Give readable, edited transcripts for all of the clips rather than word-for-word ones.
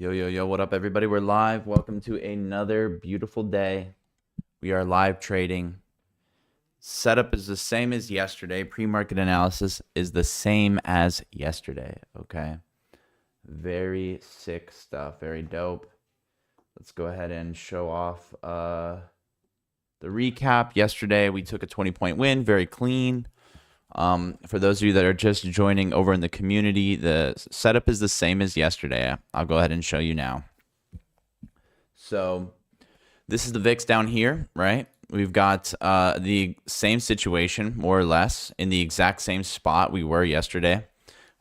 Yo, what up, everybody? We're live. Welcome to another beautiful day. We are live trading. Setup is the same as yesterday. Pre-market analysis is the same as yesterday, okay? Very sick stuff. Very dope. Let's go ahead and show off the recap. Yesterday, we took a 20-point win. Very clean. For those of you that are just joining over in the community, the setup is the same as yesterday. I'll go ahead and show you now. So this is the VIX down here, right? We've got the same situation, more or less, in the exact same spot we were yesterday,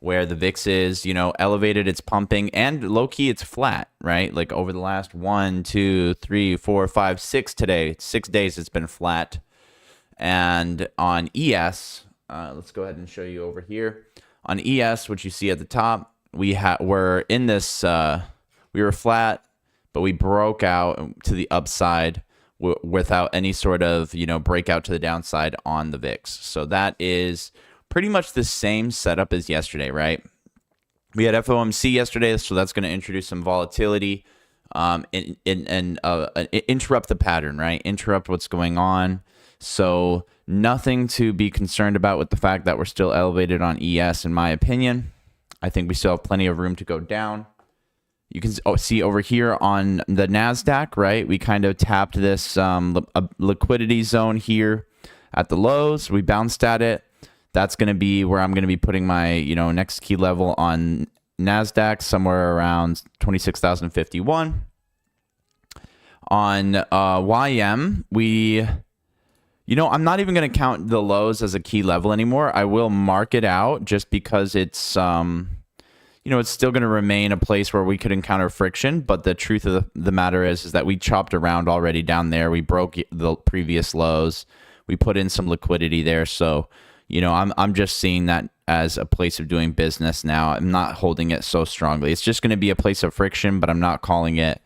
where the VIX is, elevated, it's pumping, and low-key, it's flat, right? Like over the last 1, 2, 3, 4, 5, 6 today, 6 days, it's been flat. And on ES... let's go ahead and show you over here. On ES, what you see at the top, we're in this, we were flat, but we broke out to the upside without any sort of, breakout to the downside on the VIX. So that is pretty much the same setup as yesterday, right? We had FOMC yesterday, so that's going to introduce some volatility and interrupt the pattern, right? Interrupt what's going on. So nothing to be concerned about with the fact that we're still elevated on ES, in my opinion. I think we still have plenty of room to go down. You can see over here on the NASDAQ, right? We kind of tapped this liquidity zone here at the lows. We bounced at it. That's going to be where I'm going to be putting my, next key level on NASDAQ, somewhere around 26,051. On YM, I'm not even going to count the lows as a key level anymore. I will mark it out just because it's, it's still going to remain a place where we could encounter friction. But the truth of the matter is that we chopped around already down there. We broke the previous lows. We put in some liquidity there. So, I'm just seeing that as a place of doing business now. I'm not holding it so strongly. It's just going to be a place of friction, but I'm not calling it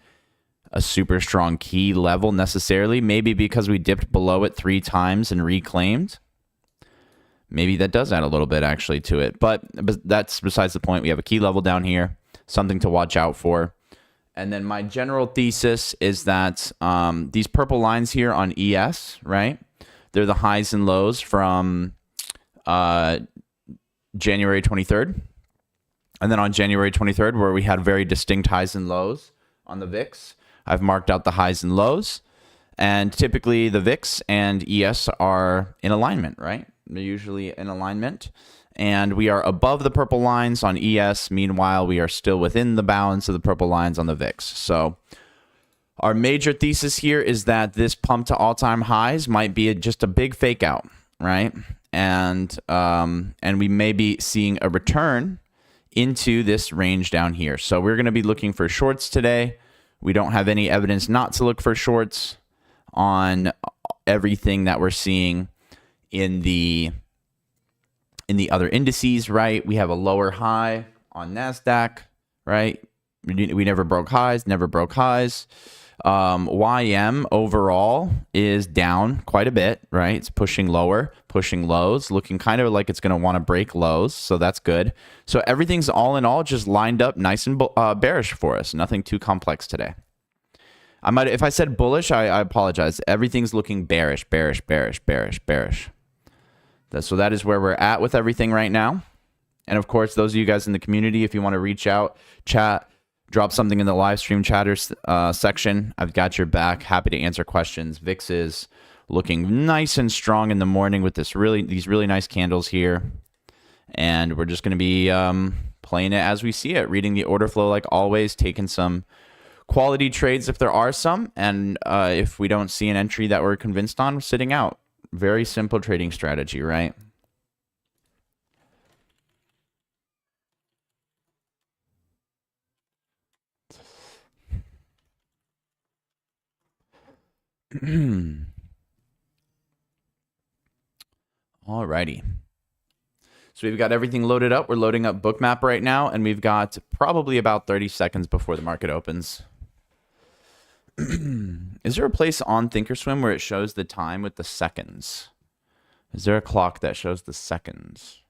a super strong key level necessarily. Maybe because we dipped below it 3 times and reclaimed. Maybe that does add a little bit actually to it. But that's besides the point. We have a key level down here, something to watch out for. And then my general thesis is that these purple lines here on ES, right? They're the highs and lows from January 23rd. And then on January 23rd, where we had very distinct highs and lows on the VIX, I've marked out the highs and lows, and typically the VIX and ES are in alignment, right? They're usually in alignment, and we are above the purple lines on ES. Meanwhile, we are still within the bounds of the purple lines on the VIX. So our major thesis here is that this pump to all-time highs might be just a big fake out, right? And we may be seeing a return into this range down here. So we're going to be looking for shorts today. We don't have any evidence not to look for shorts on everything that we're seeing in the other indices, right? We have a lower high on NASDAQ, right? We never broke highs, never broke highs. YM overall is down quite a bit, right? It's pushing lower, pushing lows, looking kind of like it's going to want to break lows. So that's good. So everything's all in all just lined up nice and bearish for us. Nothing too complex today. If I said bullish, I apologize. Everything's looking bearish. So that is where we're at with everything right now. And of course, those of you guys in the community, if you want to reach out, chat, drop something in the live stream chatters section. I've got your back. Happy to answer questions. VIX is looking nice and strong in the morning with these really nice candles here. And we're just going to be playing it as we see it, reading the order flow like always, taking some quality trades if there are some. And if we don't see an entry that we're convinced on, we're sitting out. Very simple trading strategy, right? Alrighty. So we've got everything loaded up. We're loading up Bookmap right now, and we've got probably about 30 seconds before the market opens. Is there a place on Thinkorswim where it shows the time with the seconds? Is there a clock that shows the seconds?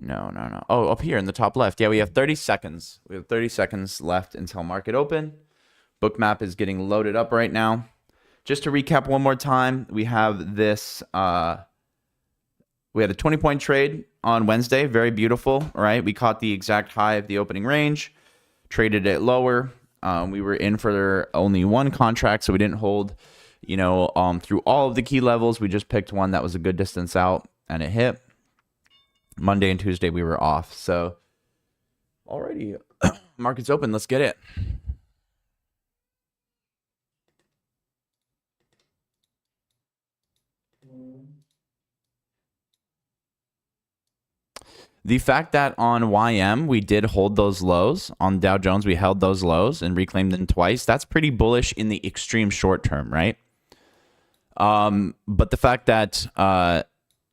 No, no, no. Oh, up here in the top left. Yeah, we have 30 seconds. We have 30 seconds left until market open. Bookmap is getting loaded up right now. Just to recap one more time, we have this, we had a 20-point trade on Wednesday. Very beautiful, right? We caught the exact high of the opening range, traded it lower. We were in for only one contract, so we didn't hold, through all of the key levels. We just picked one that was a good distance out, and it hit. Monday and Tuesday, we were off. So, alrighty, market's open. Let's get it. The fact that on YM we did hold those lows, on Dow Jones we held those lows and reclaimed them twice, that's pretty bullish in the extreme short term, right? But the fact that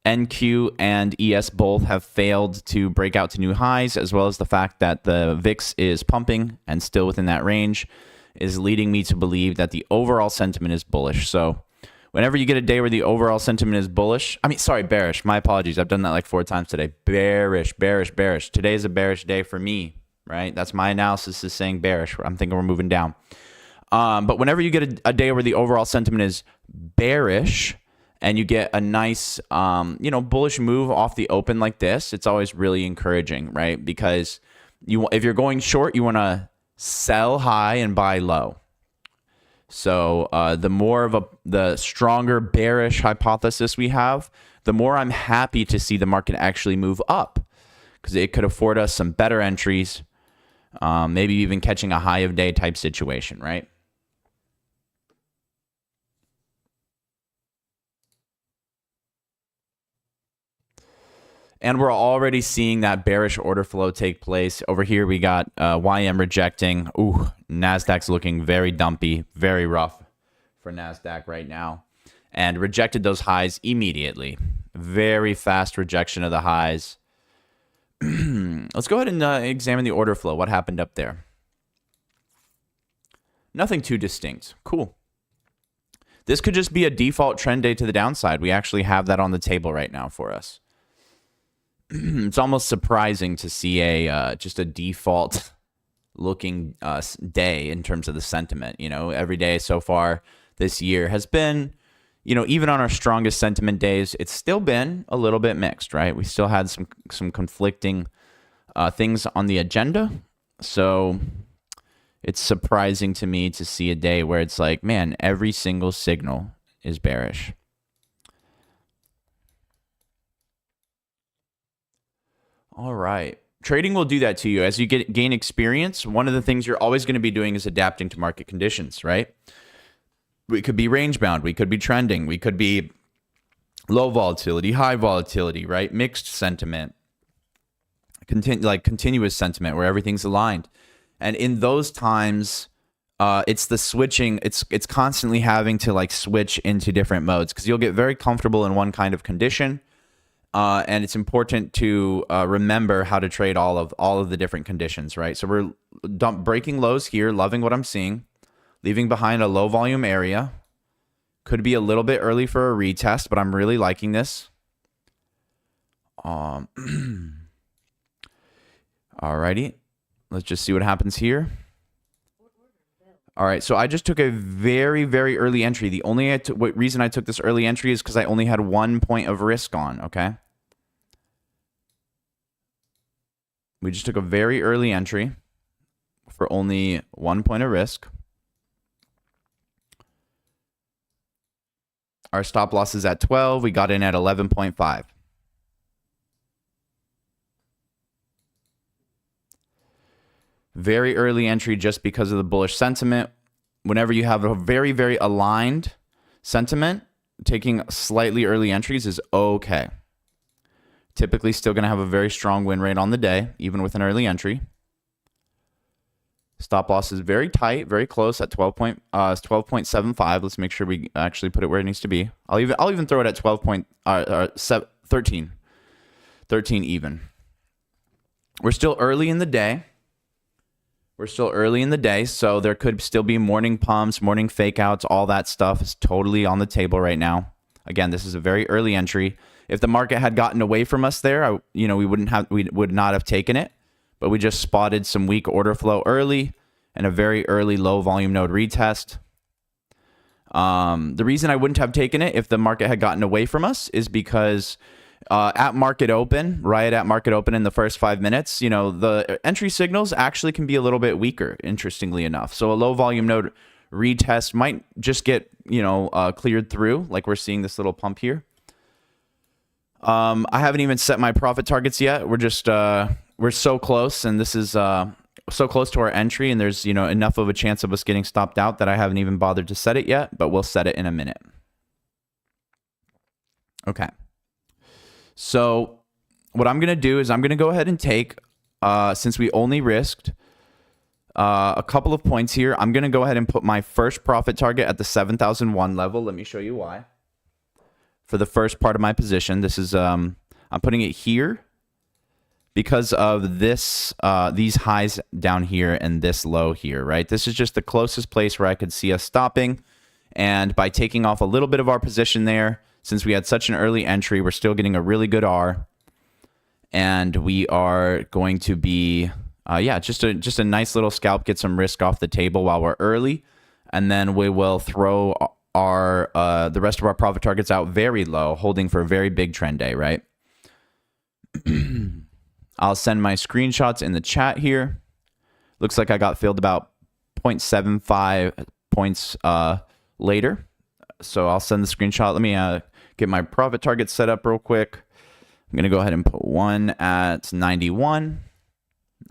NQ and ES both have failed to break out to new highs, as well as the fact that the VIX is pumping and still within that range, is leading me to believe that the overall sentiment is bullish. So whenever you get a day where the overall sentiment is bullish, bearish. My apologies. I've done that like 4 times today. Bearish, bearish, bearish. Today is a bearish day for me, right? That's my analysis is saying bearish. I'm thinking we're moving down. But whenever you get a day where the overall sentiment is bearish and you get a nice, bullish move off the open like this, it's always really encouraging, right? Because if you're going short, you want to sell high and buy low. So the stronger bearish hypothesis we have, the more I'm happy to see the market actually move up, because it could afford us some better entries, maybe even catching a high of day type situation, right? And we're already seeing that bearish order flow take place. Over here, we got YM rejecting. Ooh, NASDAQ's looking very dumpy, very rough for NASDAQ right now. And rejected those highs immediately. Very fast rejection of the highs. Let's go ahead and examine the order flow. What happened up there? Nothing too distinct. Cool. This could just be a default trend day to the downside. We actually have that on the table right now for us. It's almost surprising to see just a default looking day in terms of the sentiment. Every day so far this year has been, even on our strongest sentiment days, it's still been a little bit mixed, right? We still had some conflicting things on the agenda. So it's surprising to me to see a day where it's like, man, every single signal is bearish. All right. Trading will do that to you. As you gain experience, one of the things you're always going to be doing is adapting to market conditions, right? We could be range bound. We could be trending. We could be low volatility, high volatility, right? Mixed sentiment, continuous sentiment where everything's aligned. And in those times, it's the switching. It's constantly having to switch into different modes, because you'll get very comfortable in one kind of condition. And it's important to remember how to trade all of the different conditions, right? So we're breaking lows here, loving what I'm seeing, leaving behind a low volume area. Could be a little bit early for a retest, but I'm really liking this. Alrighty, let's just see what happens here. All right, so I just took a very, very early entry. The only reason I took this early entry is because I only had 1 point of risk on, okay? We just took a very early entry for only 1 point of risk. Our stop loss is at 12. We got in at 11.5. Very early entry just because of the bullish sentiment. Whenever you have a very, very aligned sentiment, taking slightly early entries is okay. Typically still going to have a very strong win rate on the day, even with an early entry. Stop loss is very tight, very close at 12.75. Let's make sure we actually put it where it needs to be. I'll even throw it at 13 even. We're still early in the day. So there could still be morning pumps, morning fake outs. All that stuff is totally on the table right now. Again, this is a very early entry. If the market had gotten away from us there, we would not have taken it, but we just spotted some weak order flow early and a very early low volume node retest. The reason I wouldn't have taken it if the market had gotten away from us is because at market open, right at market open in the first 5 minutes, the entry signals actually can be a little bit weaker, interestingly enough. So a low volume node retest might just get, cleared through, like we're seeing this little pump here. I haven't even set my profit targets yet. We're just, we're so close, and this is so close to our entry, and there's, enough of a chance of us getting stopped out that I haven't even bothered to set it yet, but we'll set it in a minute. Okay. So what I'm going to do is I'm going to go ahead and take, since we only risked a couple of points here, I'm going to go ahead and put my first profit target at the 7,001 level. Let me show you why. For the first part of my position, this is, I'm putting it here because of this, these highs down here and this low here, right? This is just the closest place where I could see us stopping. And by taking off a little bit of our position there, since we had such an early entry, we're still getting a really good R. And we are going to be, just a nice little scalp, get some risk off the table while we're early. And then we will throw our the rest of our profit targets out very low, holding for a very big trend day, right? I'll send my screenshots in the chat here. Looks like I got filled about 0.75 points later. So I'll send the screenshot. Let me get my profit target set up real quick. I'm going to go ahead and put one at 91,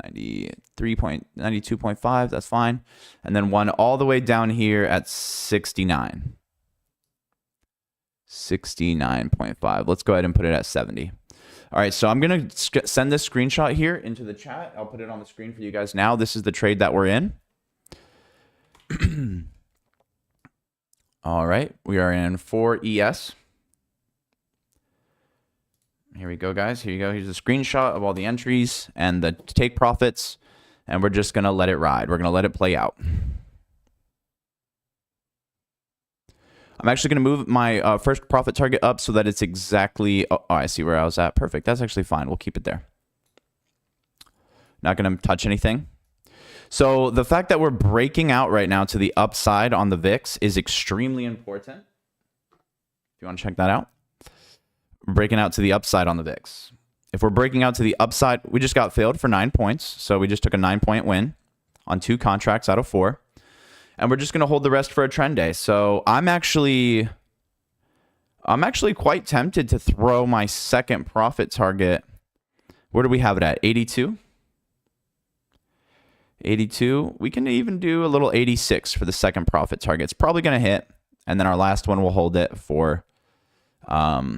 92.5. That's fine. And then one all the way down here at 69. 69.5. Let's go ahead and put it at 70. All right, so I'm going to send this screenshot here into the chat. I'll put it on the screen for you guys now. This is the trade that we're in. All right, we are in 4ES. Here we go, guys. Here you go. Here's a screenshot of all the entries and the take profits, and we're just going to let it ride. We're going to let it play out. I'm actually going to move my first profit target up so that it's exactly... Oh, I see where I was at. Perfect. That's actually fine. We'll keep it there. Not going to touch anything. So the fact that we're breaking out right now to the upside on the VIX is extremely important. If you want to check that out. We're breaking out to the upside on the VIX. If we're breaking out to the upside, we just got filled for 9 points. So we just took a 9-point win on 2 contracts out of 4. And we're just going to hold the rest for a trend day. So I'm actually quite tempted to throw my second profit target. Where do we have it at? 82? 82. We can even do a little 86 for the second profit target. It's probably going to hit. And then our last one, we'll hold it for full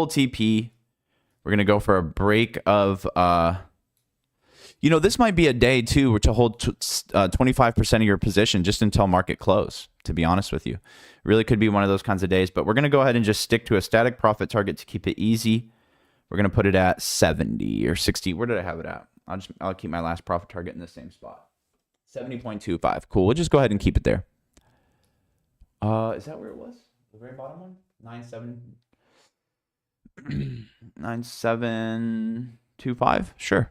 TP. We're going to go for a break of... this might be a day, too, to hold 25% of your position just until market close, to be honest with you. It really could be one of those kinds of days. But we're going to go ahead and just stick to a static profit target to keep it easy. We're going to put it at 70 or 60. Where did I have it at? I'll keep my last profit target in the same spot. 70.25. Cool. We'll just go ahead and keep it there. Is that where it was? The very bottom one? 9725? Sure.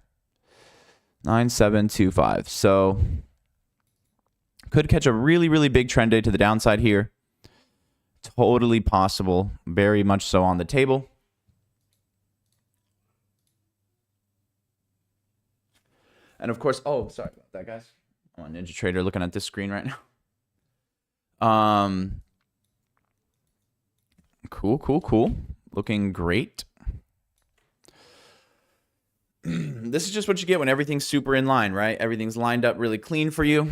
9725. So could catch a really, really big trend day to the downside here. Totally possible. Very much so on the table. And of course, oh, sorry about that, guys. I'm on Ninja Trader looking at this screen right now. Cool. Looking great. This is just what you get when everything's super in line, right? Everything's lined up really clean for you.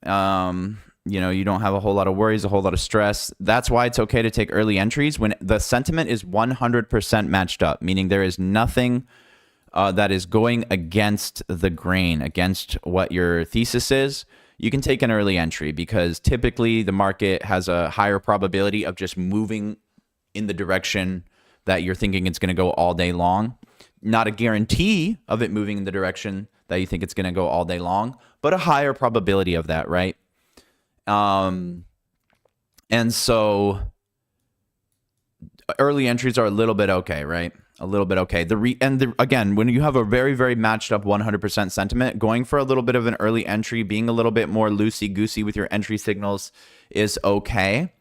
You don't have a whole lot of worries, a whole lot of stress. That's why it's okay to take early entries when the sentiment is 100% matched up, meaning there is nothing that is going against the grain, against what your thesis is. You can take an early entry because typically the market has a higher probability of just moving in the direction that you're thinking it's going to go all day long. Not a guarantee of it moving in the direction that you think it's going to go all day long, but a higher probability of that, right? And so early entries are a little bit okay, right? A little bit okay. Again, when you have a very, very matched up 100% sentiment, going for a little bit of an early entry, being a little bit more loosey-goosey with your entry signals is okay.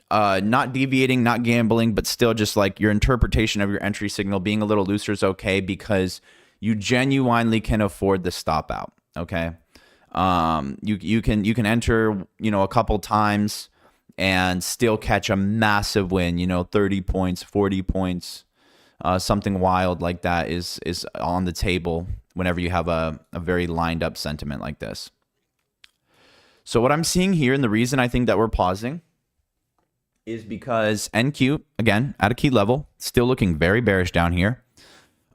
Not deviating, not gambling, but still just like your interpretation of your entry signal being a little looser is okay because you genuinely can afford the stop out. Okay. You can enter, a couple times and still catch a massive win, 30 points, 40 points, something wild like that is on the table whenever you have a very lined up sentiment like this. So what I'm seeing here, and the reason I think that we're pausing, is because NQ, again, at a key level, still looking very bearish down here.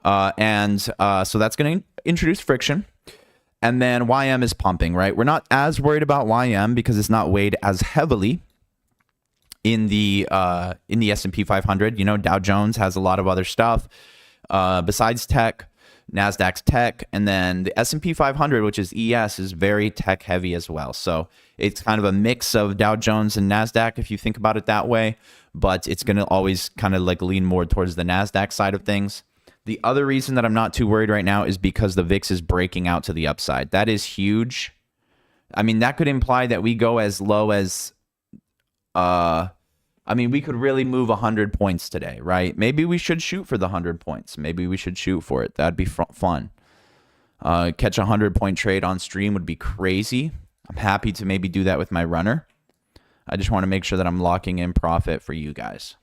So that's going to introduce friction. And then YM is pumping, right? We're not as worried about YM because it's not weighed as heavily in the S&P 500. Dow Jones has a lot of other stuff besides tech. NASDAQ's tech, and then the S&P 500, which is ES, is very tech heavy as well. So it's kind of a mix of Dow Jones and NASDAQ if you think about it that way, but it's going to always kind of like lean more towards the NASDAQ side of things. The other reason that I'm not too worried right now is because the VIX is breaking out to the upside. That is huge. I mean, that could imply that we go as low as we could really move 100 points today, right? Maybe we should shoot for the 100 points. Maybe we should shoot for it. That'd be fun. Catch a 100-point trade on stream would be crazy. I'm happy to maybe do that with my runner. I just want to make sure that I'm locking in profit for you guys.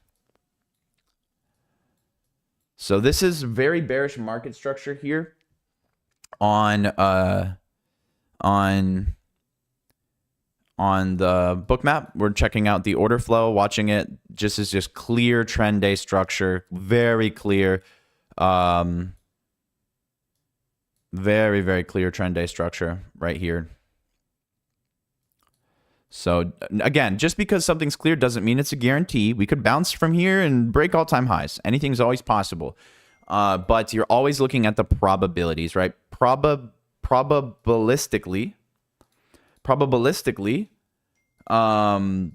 So this is very bearish market structure here on the book map. We're checking out the order flow, watching it. Just clear trend day structure, very clear, very, very clear trend day structure right here. So again, just because something's clear doesn't mean it's a guarantee. We could bounce from here and break all-time highs. Anything's always possible. But you're always looking at the probabilities, right? Probabilistically, one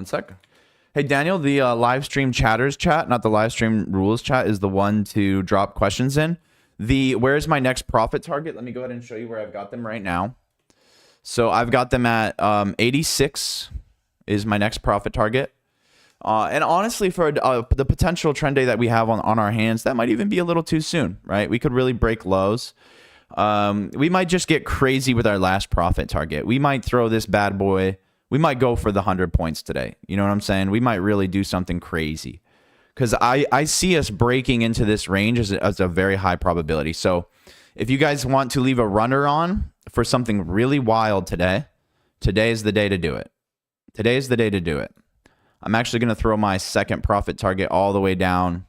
sec. Hey, Daniel, the live stream chatters chat, not the live stream rules chat, is the one to drop questions in. Where's my next profit target? Let me go ahead and show you where I've got them right now. So I've got them at 86 is my next profit target. And honestly, for the potential trend day that we have on our hands, that might even be a little too soon, right? We could really break lows. We might just get crazy with our last profit target. We might throw this bad boy. We might go for the 100 points today. You know what I'm saying? We might really do something crazy. Because I see us breaking into this range as a very high probability. So if you guys want to leave a runner on for something really wild today is the day to do it. Today is the day to do it. I'm actually going to throw my second profit target all the way down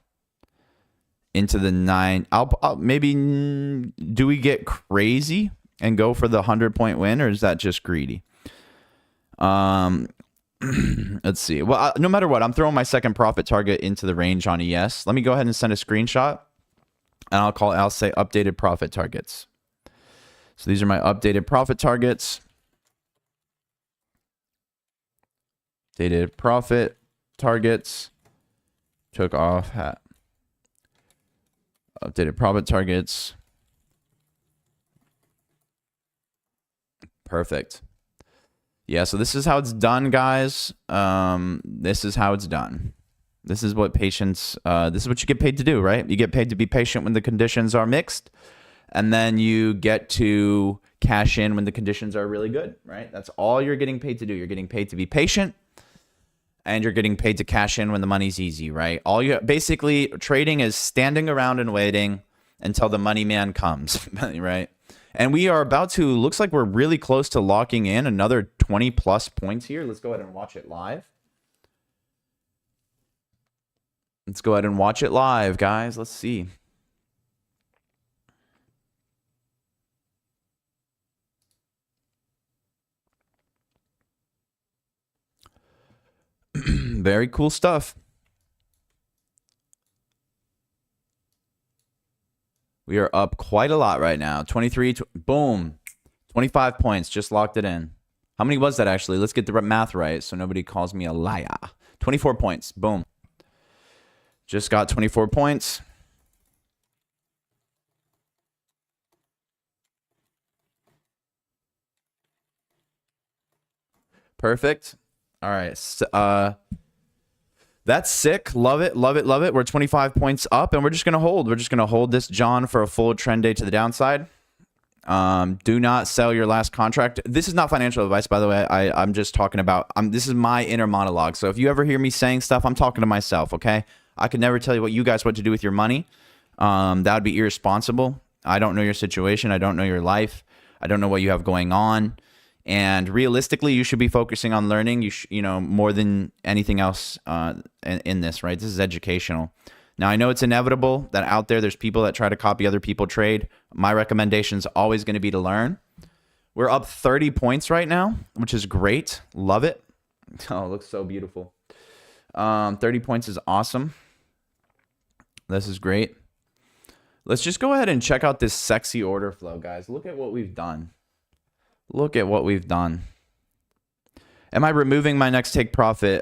into the 9. I'll maybe, do we get crazy and go for the 100-point win, or is that just greedy? Let's see. Well, no matter what, I'm throwing my second profit target into the range on ES. Let me go ahead and send a screenshot, and I'll say updated profit targets. So these are my updated profit targets. Updated profit targets. Took off hat. Updated profit targets. Perfect. Yeah, so this is how it's done, guys. This is how it's done. This is what patience, this is what you get paid to do, right? You get paid to be patient when the conditions are mixed, and then you get to cash in when the conditions are really good, right? That's all you're getting paid to do. You're getting paid to be patient, and you're getting paid to cash in when the money's easy, right? Basically, trading is standing around and waiting until the money man comes, right? And we are about to, looks like we're really close to locking in another 20 plus points here. Let's go ahead and watch it live. Let's go ahead and watch it live, guys. Let's see. Very cool stuff. We are up quite a lot right now. 23, boom. 25 points, just locked it in. How many was that actually? Let's get the math right so nobody calls me a liar. 24 points. Boom. Just got 24 points. Perfect. All right. So, that's sick. Love it. Love it. Love it. We're 25 points up, and we're just going to hold. We're just going to hold this John for a full trend day to the downside. Do not sell your last contract. This is not financial advice, by the way. I'm just talking about, this is my inner monologue. So if you ever hear me saying stuff, I'm talking to myself, okay? I could never tell you what to do with your money. That would be irresponsible. I don't know your situation. I don't know your life. I don't know what you have going on. And realistically, you should be focusing on learning, more than anything else in this, right? This is educational. Now, I know it's inevitable that out there's people that try to copy other people trade. My recommendation is always going to be to learn. We're up 30 points right now, which is great. Love it. Oh, it looks so beautiful. 30 points is awesome. This is great. Let's just go ahead and check out this sexy order flow, guys. Look at what we've done. Look at what we've done. Am I removing my next take profit?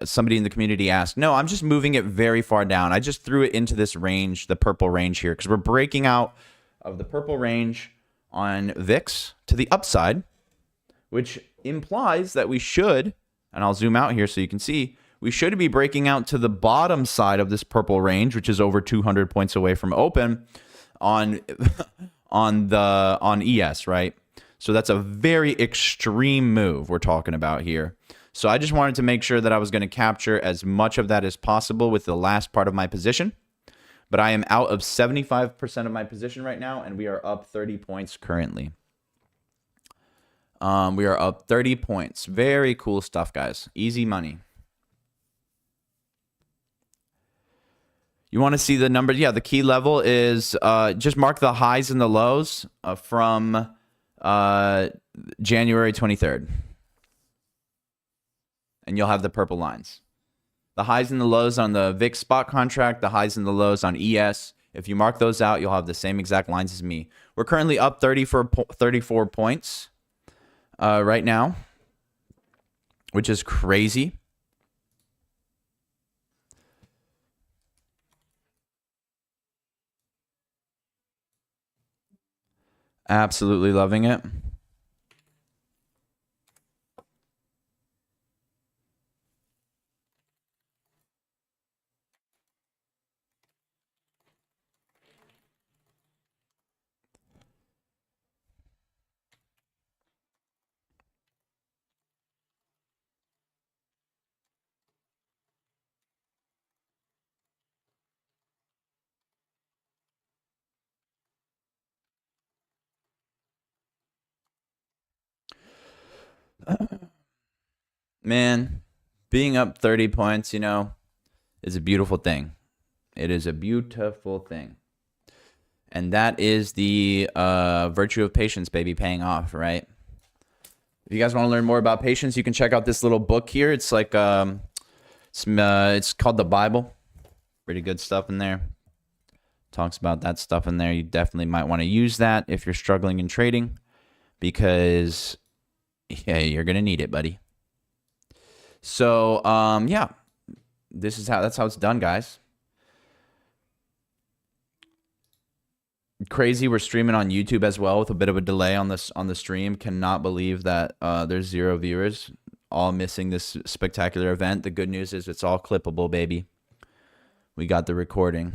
Somebody in the community asked. No, I'm just moving it very far down. I just threw it into this range, the purple range here, because we're breaking out of the purple range on VIX to the upside, which implies that we should, and I'll zoom out here so you can see, we should be breaking out to the bottom side of this purple range, which is over 200 points away from open on ES, right? So that's a very extreme move we're talking about here. So I just wanted to make sure that I was going to capture as much of that as possible with the last part of my position. But I am out of 75% of my position right now, and we are up 30 points currently. We are up 30 points. Very cool stuff, guys. Easy money. You want to see the numbers? Yeah, the key level is just mark the highs and the lows from January 23rd. And you'll have the purple lines. The highs and the lows on the VIX spot contract, the highs and the lows on ES. If you mark those out, you'll have the same exact lines as me. We're currently up 34 points right now, which is crazy. Absolutely loving it. Man, being up 30 points, is a beautiful thing. It is a beautiful thing. And that is the virtue of patience, baby, paying off, right? If you guys want to learn more about patience, you can check out this little book here. It's like it's called the Bible. Pretty good stuff in there. Talks about that stuff in there. You definitely might want to use that if you're struggling in trading, because you're gonna need it, buddy. So yeah, that's how it's done, guys. Crazy, we're streaming on YouTube as well with a bit of a delay on the stream. Cannot believe that there's 0 viewers, all missing this spectacular event. The good news is it's all clippable, baby. We got the recording.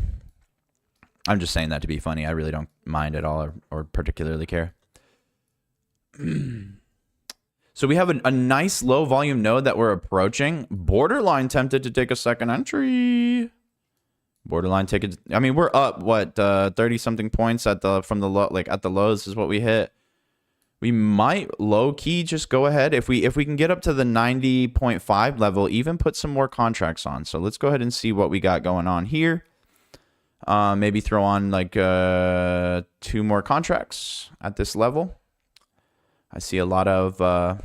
I'm just saying that to be funny. I really don't mind at all or particularly care. So we have a nice low volume node that we're approaching. Borderline tempted to take a second entry. Borderline ticket. I mean, we're up what 30 something points at the lows is what we hit. We might low key just go ahead if we can get up to the 90.5 level, even put some more contracts on. So let's go ahead and see what we got going on here. Maybe throw on like 2 more contracts at this level. I see a lot of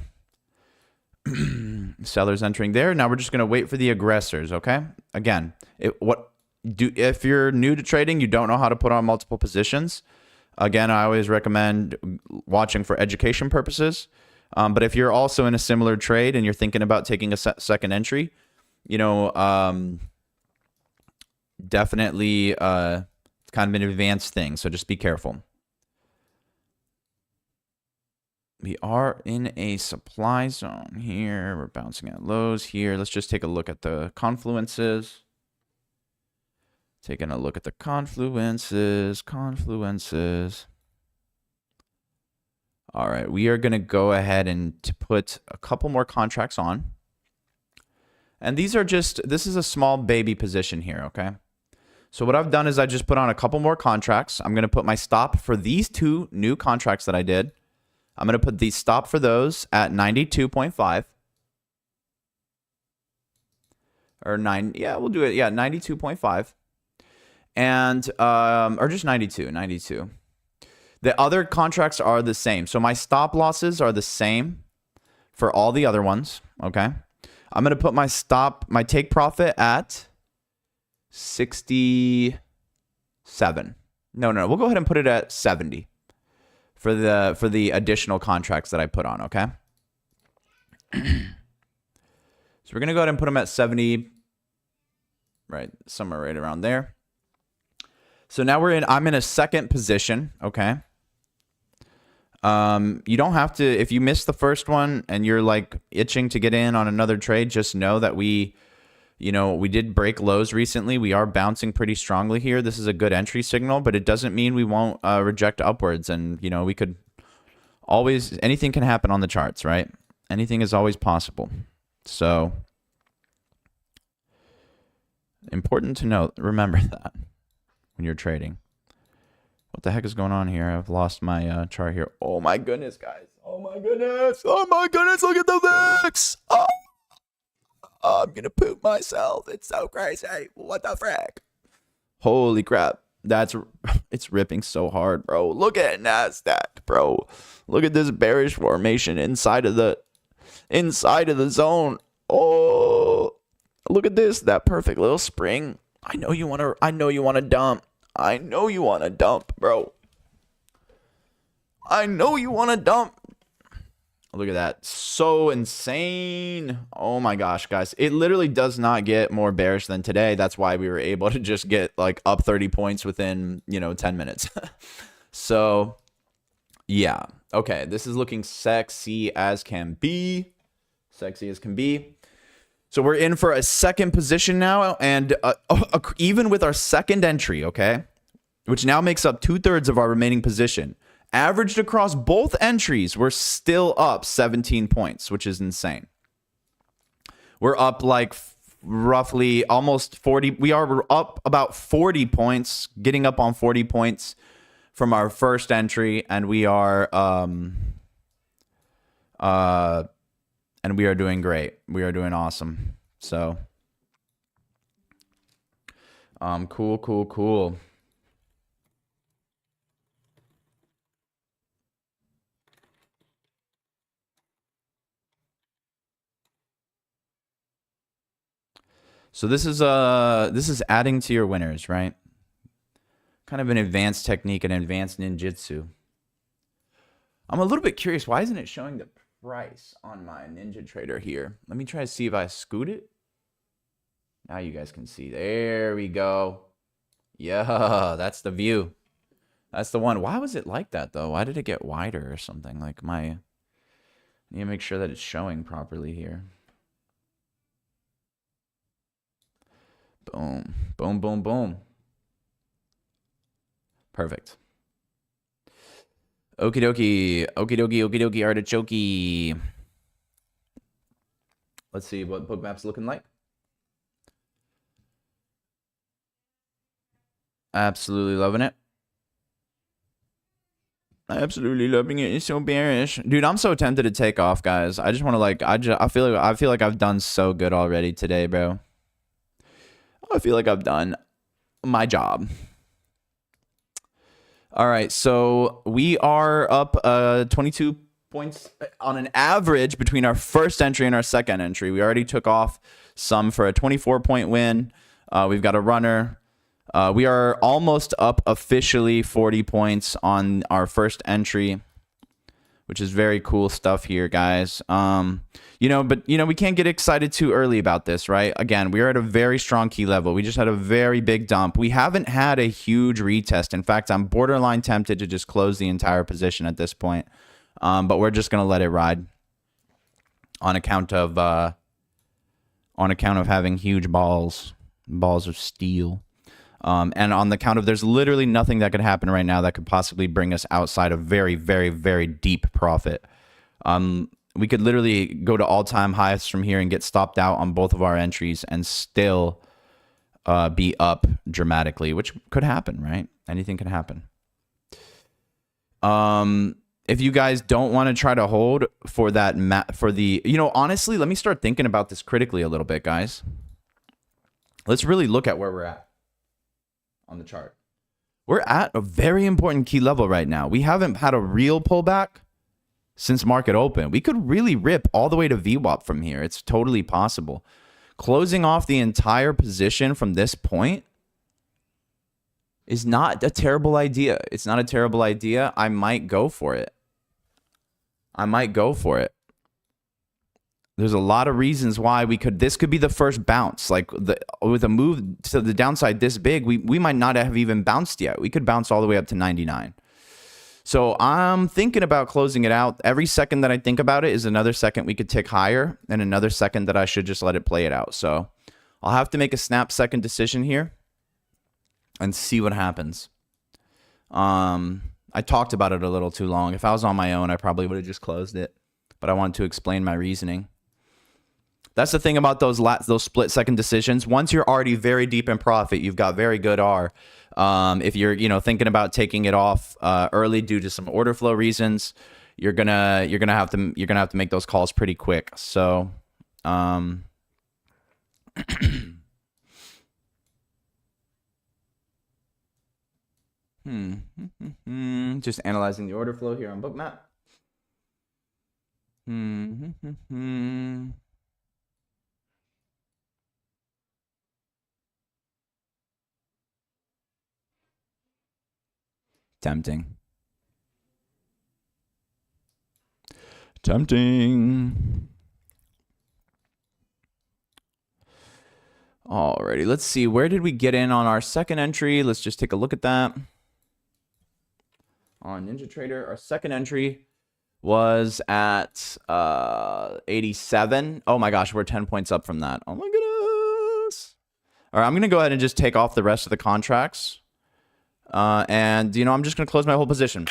sellers entering there. Now we're just going to wait for the aggressors, okay? Again, if you're new to trading, you don't know how to put on multiple positions. Again, I always recommend watching for education purposes. But if you're also in a similar trade and you're thinking about taking a second entry, you know, definitely it's kind of an advanced thing. So just be careful. We are in a supply zone here. We're bouncing at lows here. Let's just take a look at the confluences. Taking a look at the confluences. All right, we are going to go ahead and put a couple more contracts on. And these are just, this is a small baby position here, okay? So what I've done is I just put on a couple more contracts. I'm going to put my stop for these two new contracts that I did. I'm going to put the stop for those at 92.5. Or 9, yeah, we'll do it. Yeah, 92.5. And, or just 92. The other contracts are the same. So my stop losses are the same for all the other ones, okay? I'm going to put my take profit at 67. No, we'll go ahead and put it at 70 for the additional contracts that I put on, okay? So we're going to go ahead and put them at 70, right, somewhere right around there. So now I'm in a second position, okay? You don't have to, if you missed the first one and you're like itching to get in on another trade, just know that we did break lows recently. We are bouncing pretty strongly here. This is a good entry signal, but it doesn't mean we won't reject upwards. And, you know, we could always, anything can happen on the charts, right? Anything is always possible. So important to note, remember that when you're trading. What the heck is going on here? I've lost my chart here. Oh my goodness, guys. Oh my goodness. Look at the VIX. Oh, I'm gonna poop myself. It's so crazy. What the frick? Holy crap. It's ripping so hard, bro. Look at NASDAQ, bro. Look at this bearish formation inside of the zone. Oh, look at this. That perfect little spring. I know you want to dump. I know you want to dump, bro. I know you want to dump. Look at that. So insane. Oh my gosh, guys. It literally does not get more bearish than today. That's why we were able to just get like up 30 points within, 10 minutes. So, yeah. Okay, this is looking sexy as can be. Sexy as can be. So we're in for a second position now, and even with our second entry, okay, which now makes up 2/3 of our remaining position, averaged across both entries, we're still up 17 points, which is insane. We're up like roughly almost 40. We are up about 40 points, getting up on 40 points from our first entry, and we are doing great. We are doing awesome. So, cool. So this is adding to your winners, right? Kind of an advanced technique, an advanced ninjutsu. I'm a little bit curious. Why isn't it showing the price on my Ninja Trader here? Let me try to see if I scoot it. Now you guys can see. There we go. Yeah, that's the view. That's the one. Why was it like that though? Why did it get wider or something? Like I need to make sure that it's showing properly here. Boom. Boom. Perfect. Okie dokie, artichoke. Let's see what Bookmap's looking like. Absolutely loving it. Absolutely loving it. It's so bearish. Dude, I'm so tempted to take off, guys. I just want to I feel like I've done so good already today, bro. I feel like I've done my job. All right, so we are up 22 points on an average between our first entry and our second entry. We already took off some for a 24-point win. We've got a runner. We are almost up officially 40 points on our first entry. which is very cool stuff here, guys. But we can't get excited too early about this, right? Again, we are at a very strong key level. We just had a very big dump. We haven't had a huge retest. In fact, I'm borderline tempted to just close the entire position at this point. But we're just gonna let it ride on account of having huge balls of steel. And on the count of there's literally nothing that could happen right now that could possibly bring us outside of very, very, very deep profit. We could literally go to all-time highs from here and get stopped out on both of our entries and still be up dramatically, which could happen, right? Anything can happen. If you guys don't want to try to hold for that honestly, let me start thinking about this critically a little bit, guys. Let's really look at where we're at on the chart. We're at a very important key level right now. We haven't had a real pullback since market open. We could really rip all the way to VWAP from here. It's totally possible. Closing off the entire position from this point is not a terrible idea. It's not a terrible idea. I might go for it. There's a lot of reasons why this could be the first bounce. Like with a move to the downside this big, we might not have even bounced yet. We could bounce all the way up to 99. So I'm thinking about closing it out. Every second that I think about it is another second we could tick higher and another second that I should just let it play it out. So I'll have to make a snap second decision here and see what happens. I talked about it a little too long. If I was on my own, I probably would have just closed it, but I wanted to explain my reasoning. That's the thing about those split second decisions. Once you're already very deep in profit, you've got very good R. If you're thinking about taking it off early due to some order flow reasons, you're gonna have to make those calls pretty quick. So just analyzing the order flow here on Bookmap. Tempting. Alrighty, let's see. Where did we get in on our second entry? Let's just take a look at that. On NinjaTrader, our second entry was at 87. Oh my gosh, we're 10 points up from that. Oh my goodness. All right, I'm going to go ahead and just take off the rest of the contracts. And I'm just going to close my whole position.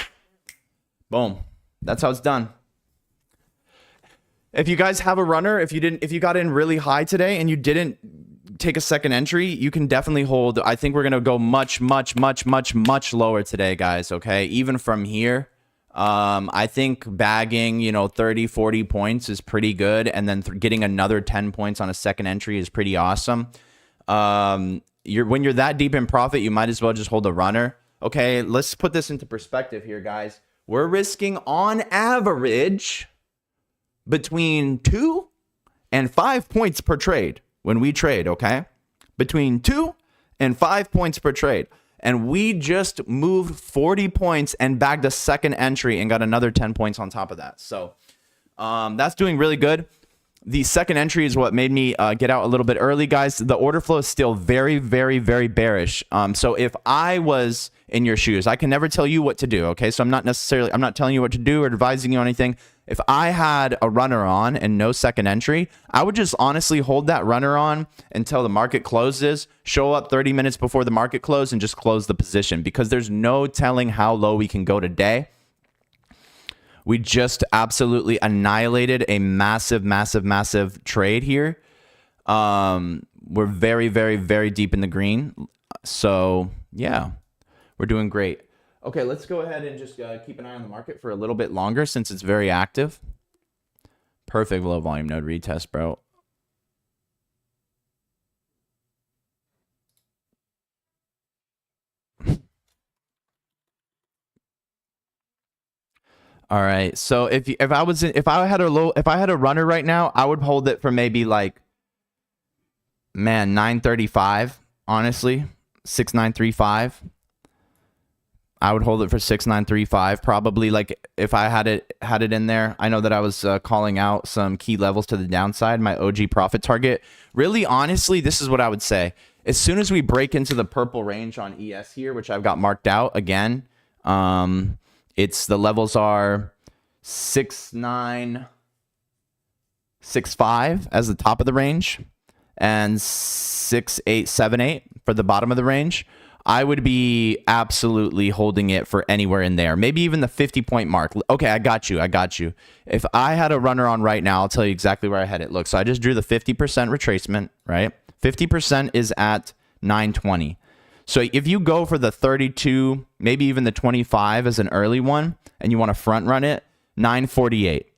Boom. That's how it's done. If you guys have a runner, if you got in really high today and you didn't take a second entry, you can definitely hold. I think we're going to go much lower today, guys. Okay. Even from here, I think bagging, 30, 40 points is pretty good. And then getting another 10 points on a second entry is pretty awesome. When you're that deep in profit, you might as well just hold a runner. Okay. Let's put this into perspective here, guys. We're risking on average between 2 and 5 points per trade when we trade, okay? Between 2 and 5 points per trade. And we just moved 40 points and bagged a second entry and got another 10 points on top of that. So that's doing really good. The second entry is what made me get out a little bit early, guys. The order flow is still very, very, very bearish. So if I was in your shoes, I can never tell you what to do, okay? So I'm not telling you what to do or advising you on anything. If I had a runner on and no second entry, I would just honestly hold that runner on until the market closes, show up 30 minutes before the market close, and just close the position because there's no telling how low we can go today. We just absolutely annihilated a massive trade here. We're very, very, very deep in the green. So, yeah, we're doing great. Okay, let's go ahead and just keep an eye on the market for a little bit longer since it's very active. Perfect low volume node retest, bro. All right. So if I had a runner right now, I would hold it for maybe like 935, honestly. 6935. I would hold it for 6935 probably. Like if I had it in there. I know that I was calling out some key levels to the downside. My OG profit target. Really, honestly, this is what I would say. As soon as we break into the purple range on ES here, which I've got marked out again, it's the levels are 6965 as the top of the range and 6878 for the bottom of the range. I would be absolutely holding it for anywhere in there. Maybe even the 50-point mark. Okay, I got you. If I had a runner on right now, I'll tell you exactly where I had it. Look, so I just drew the 50% retracement, right? 50% is at 920. So if you go for the 32, maybe even the 25 as an early one, and you want to front run it, 948.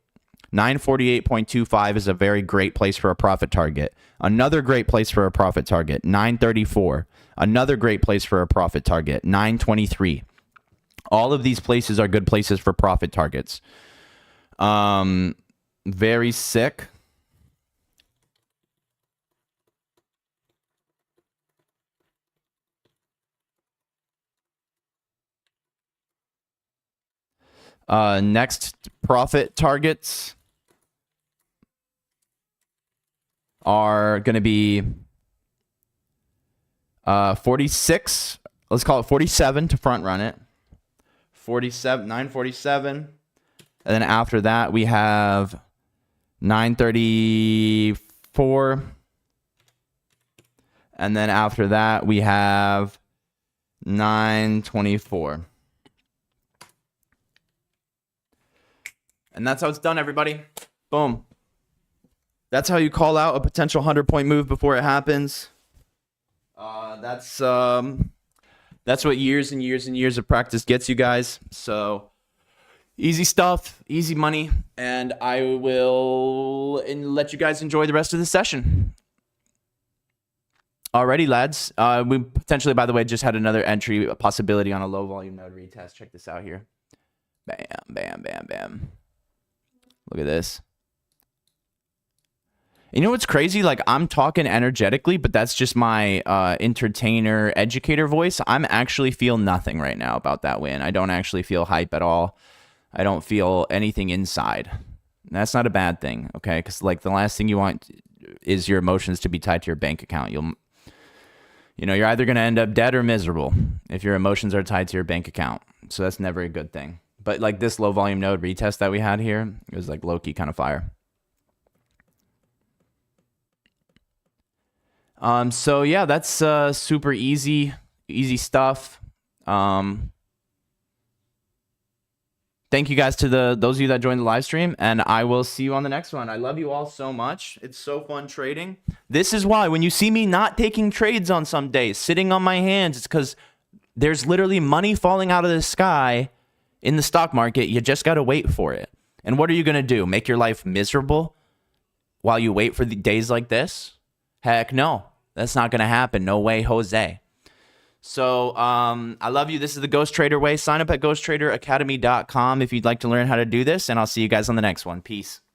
948.25 is a very great place for a profit target. Another great place for a profit target, 934. Another great place for a profit target, 923. All of these places are good places for profit targets. Very sick. Next profit targets are going to be 46. Let's call it 47 to front run it. 47, 947. And then after that, we have 934. And then after that, we have 924. And that's how it's done, everybody. Boom. That's how you call out a potential 100-point move before it happens. That's what years and years and years of practice gets you guys. So easy stuff, easy money, and I will let you guys enjoy the rest of the session. Alrighty, lads. We potentially, by the way, just had another entry, a possibility on a low volume node retest. Check this out here. Bam, bam, bam, bam. Look at this. You know what's crazy? Like, I'm talking energetically, but that's just my entertainer, educator voice. I'm actually feel nothing right now about that win. I don't actually feel hype at all. I don't feel anything inside. And that's not a bad thing, okay? Because, like, the last thing you want is your emotions to be tied to your bank account. You're either going to end up dead or miserable if your emotions are tied to your bank account. So that's never a good thing. But, like, this low volume node retest that we had here, it was, like, low-key kind of fire. So yeah, that's super easy stuff. Thank you guys to those of you that joined the live stream, and I will see you on the next one. I love you all so much. It's so fun trading. This is why when you see me not taking trades on some days, sitting on my hands, it's because there's literally money falling out of the sky in the stock market. You just got to wait for it. And what are you going to do? Make your life miserable while you wait for the days like this? Heck no. That's not going to happen. No way, Jose. So I love you. This is the Ghost Trader way. Sign up at ghosttraderacademy.com if you'd like to learn how to do this, and I'll see you guys on the next one. Peace.